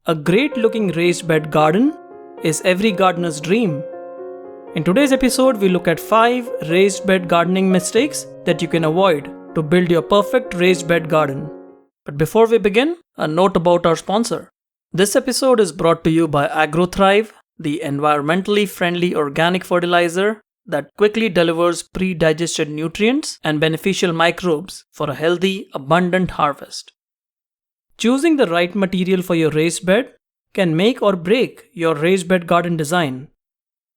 A great looking raised bed garden is every gardener's dream. In today's episode, we look at 5 raised bed gardening mistakes that you can avoid to build your perfect raised bed garden. But before we begin, a note about our sponsor. This episode is brought to you by AgroThrive, the environmentally friendly organic fertilizer that quickly delivers pre-digested nutrients and beneficial microbes for a healthy, abundant harvest. Choosing the right material for your raised bed can make or break your raised bed garden design.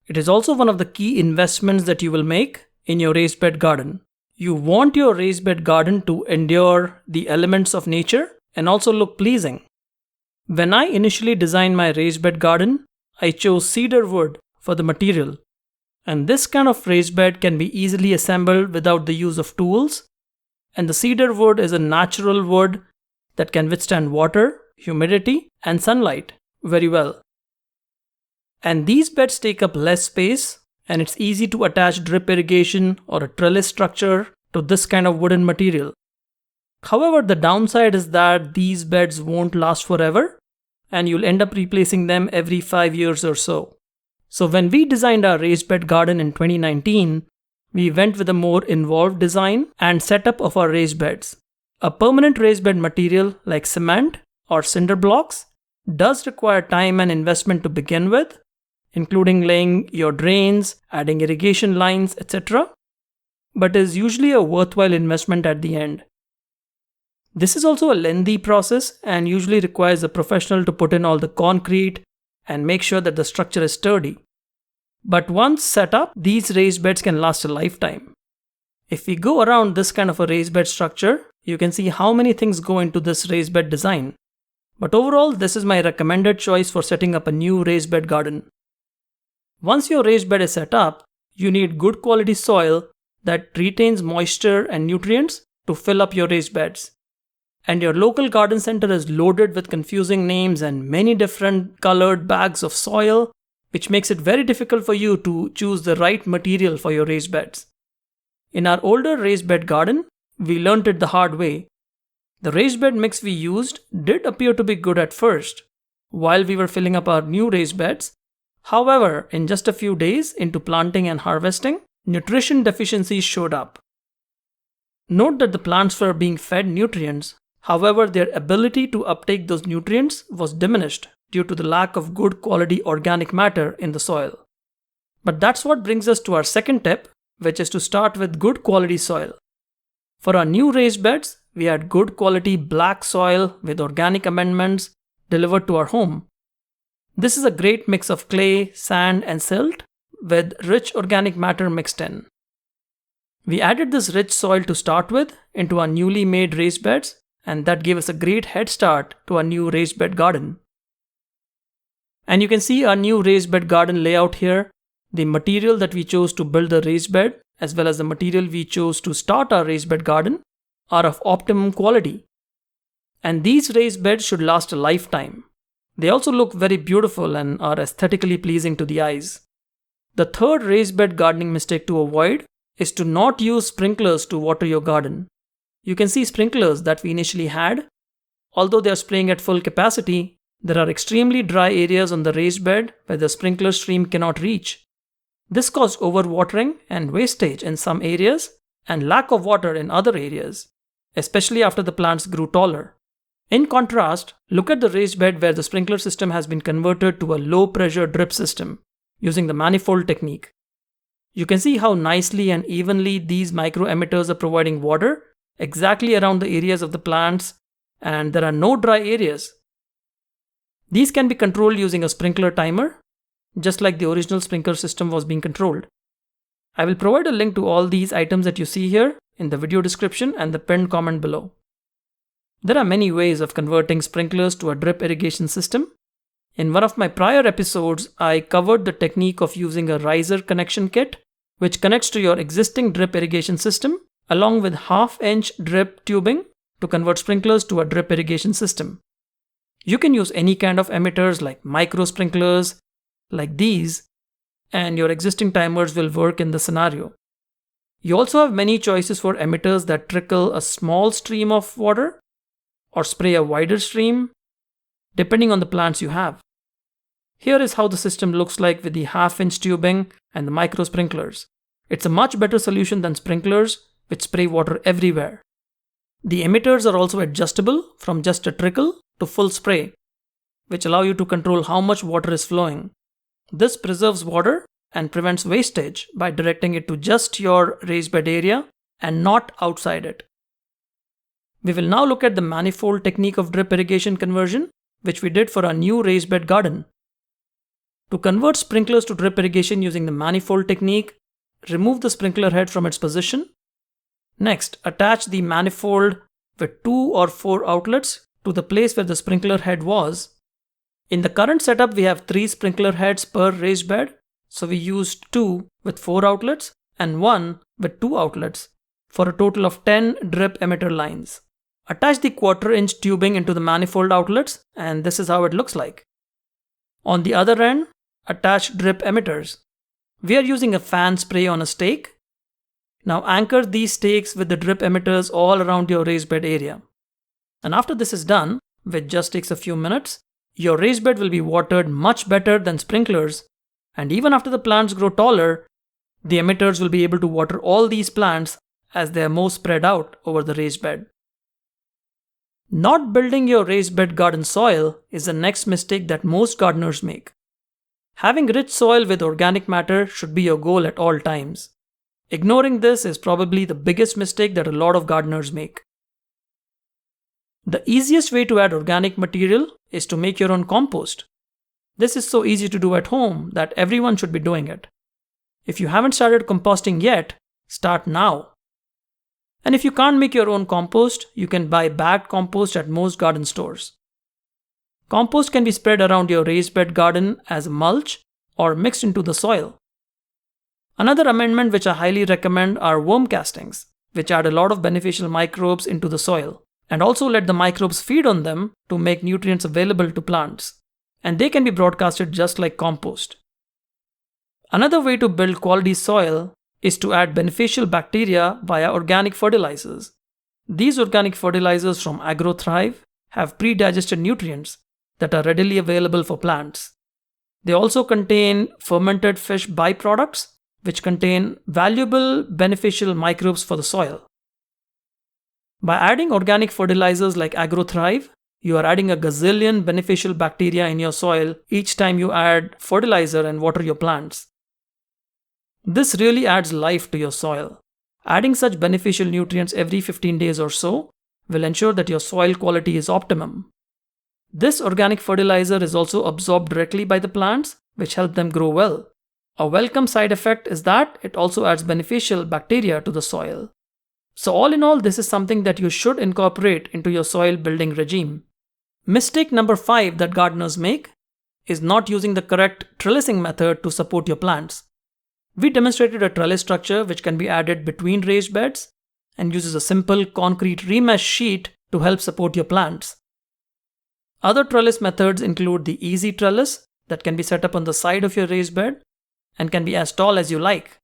It is also one of the key investments that you will make in your raised bed garden. You want your raised bed garden to endure the elements of nature and also look pleasing. When I initially designed my raised bed garden, I chose cedar wood for the material. And this kind of raised bed can be easily assembled without the use of tools. And the cedar wood is a natural wood that can withstand water, humidity, and sunlight very well. And these beds take up less space, and it's easy to attach drip irrigation or a trellis structure to this kind of wooden material. However, the downside is that these beds won't last forever, and you'll end up replacing them every 5 years or so. So when we designed our raised bed garden in 2019, we went with a more involved design and setup of our raised beds. A permanent raised bed material like cement or cinder blocks does require time and investment to begin with, including laying your drains, adding irrigation lines, etc., but is usually a worthwhile investment at the end. This is also a lengthy process and usually requires a professional to put in all the concrete and make sure that the structure is sturdy. But once set up, these raised beds can last a lifetime. If we go around this kind of a raised bed structure, you can see how many things go into this raised bed design. But overall, this is my recommended choice for setting up a new raised bed garden. Once your raised bed is set up, you need good quality soil that retains moisture and nutrients to fill up your raised beds. And your local garden center is loaded with confusing names and many different colored bags of soil, which makes it very difficult for you to choose the right material for your raised beds. In our older raised bed garden, we learnt it the hard way. The raised bed mix we used did appear to be good at first, while we were filling up our new raised beds. However, in just a few days into planting and harvesting, nutrition deficiencies showed up. Note that the plants were being fed nutrients, however, their ability to uptake those nutrients was diminished due to the lack of good quality organic matter in the soil. But that's what brings us to our second tip, which is to start with good quality soil. For our new raised beds, we had good quality black soil with organic amendments delivered to our home. This is a great mix of clay, sand, and silt with rich organic matter mixed in. We added this rich soil to start with into our newly made raised beds, and that gave us a great head start to our new raised bed garden. And you can see our new raised bed garden layout here. The material that we chose to build the raised bed, as well as the material we chose to start our raised bed garden, are of optimum quality. And these raised beds should last a lifetime. They also look very beautiful and are aesthetically pleasing to the eyes. The third raised bed gardening mistake to avoid is to not use sprinklers to water your garden. You can see sprinklers that we initially had. Although they are spraying at full capacity, there are extremely dry areas on the raised bed where the sprinkler stream cannot reach. This caused overwatering and wastage in some areas and lack of water in other areas, especially after the plants grew taller. In contrast, look at the raised bed where the sprinkler system has been converted to a low-pressure drip system using the manifold technique. You can see how nicely and evenly these micro emitters are providing water exactly around the areas of the plants, and there are no dry areas. These can be controlled using a sprinkler timer, just like the original sprinkler system was being controlled. I will provide a link to all these items that you see here in the video description and the pinned comment below. There are many ways of converting sprinklers to a drip irrigation system. In one of my prior episodes, I covered the technique of using a riser connection kit, which connects to your existing drip irrigation system, along with half-inch drip tubing to convert sprinklers to a drip irrigation system. You can use any kind of emitters like micro sprinklers, like these, and your existing timers will work in the scenario. You also have many choices for emitters that trickle a small stream of water or spray a wider stream. depending on the plants you have. Here is how the system looks like with the half-inch tubing and the micro sprinklers. It's a much better solution than sprinklers, which spray water everywhere. The emitters are also adjustable from just a trickle to full spray, which allow you to control how much water is flowing. This preserves water and prevents wastage by directing it to just your raised bed area and not outside it. We will now look at the manifold technique of drip irrigation conversion, which we did for our new raised bed garden. To convert sprinklers to drip irrigation using the manifold technique, remove the sprinkler head from its position. Next, attach the manifold with 2 or 4 outlets to the place where the sprinkler head was. In the current setup, we have 3 sprinkler heads per raised bed, so we used 2 with 4 outlets and 1 with 2 outlets for a total of 10 drip emitter lines. Attach the 1/4-inch tubing into the manifold outlets, and this is how it looks like. On the other end, attach drip emitters. We are using a fan spray on a stake. Now anchor these stakes with the drip emitters all around your raised bed area. And after this is done, which just takes a few minutes, your raised bed will be watered much better than sprinklers, and even after the plants grow taller, the emitters will be able to water all these plants as they are more spread out over the raised bed. Not building your raised bed garden soil is the next mistake that most gardeners make. Having rich soil with organic matter should be your goal at all times. Ignoring this is probably the biggest mistake that a lot of gardeners make. The easiest way to add organic material is to make your own compost. This is so easy to do at home that everyone should be doing it. If you haven't started composting yet, start now. And if you can't make your own compost, you can buy bagged compost at most garden stores. Compost can be spread around your raised bed garden as mulch or mixed into the soil. Another amendment which I highly recommend are worm castings, which add a lot of beneficial microbes into the soil and also let the microbes feed on them to make nutrients available to plants. And they can be broadcasted just like compost. Another way to build quality soil is to add beneficial bacteria via organic fertilizers. These organic fertilizers from AgroThrive have pre-digested nutrients that are readily available for plants. They also contain fermented fish byproducts, which contain valuable beneficial microbes for the soil. By adding organic fertilizers like AgroThrive, you are adding a gazillion beneficial bacteria in your soil each time you add fertilizer and water your plants. This really adds life to your soil. Adding such beneficial nutrients every 15 days or so will ensure that your soil quality is optimum. This organic fertilizer is also absorbed directly by the plants, which help them grow well. A welcome side effect is that it also adds beneficial bacteria to the soil. So all in all, this is something that you should incorporate into your soil building regime. Mistake number 5 that gardeners make is not using the correct trellising method to support your plants. We demonstrated a trellis structure which can be added between raised beds and uses a simple concrete remesh sheet to help support your plants. Other trellis methods include the easy trellis that can be set up on the side of your raised bed and can be as tall as you like.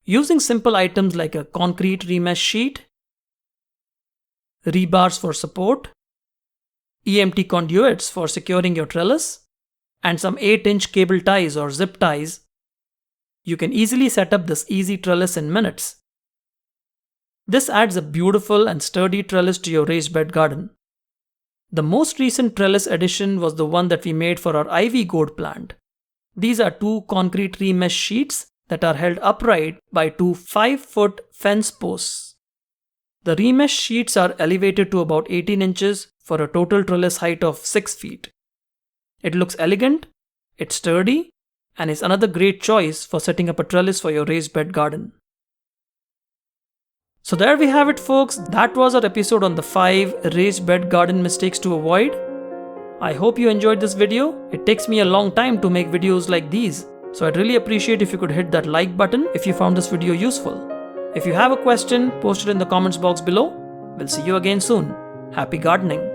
Using simple items like a concrete remesh sheet, rebars for support, EMT conduits for securing your trellis, and some 8-inch cable ties or zip ties, you can easily set up this easy trellis in minutes. This adds a beautiful and sturdy trellis to your raised bed garden. The most recent trellis addition was the one that we made for our ivy gourd plant. These are 2 concrete remesh sheets that are held upright by 2 5-foot fence posts. The remesh sheets are elevated to about 18 inches for a total trellis height of 6 feet. It looks elegant, it's sturdy, and is another great choice for setting up a trellis for your raised bed garden. So there we have it, folks. That was our episode on the 5 raised bed garden mistakes to avoid. I hope you enjoyed this video. It takes me a long time to make videos like these, so I'd really appreciate if you could hit that like button if you found this video useful. If you have a question, post it in the comments box below. We'll see you again soon. Happy gardening!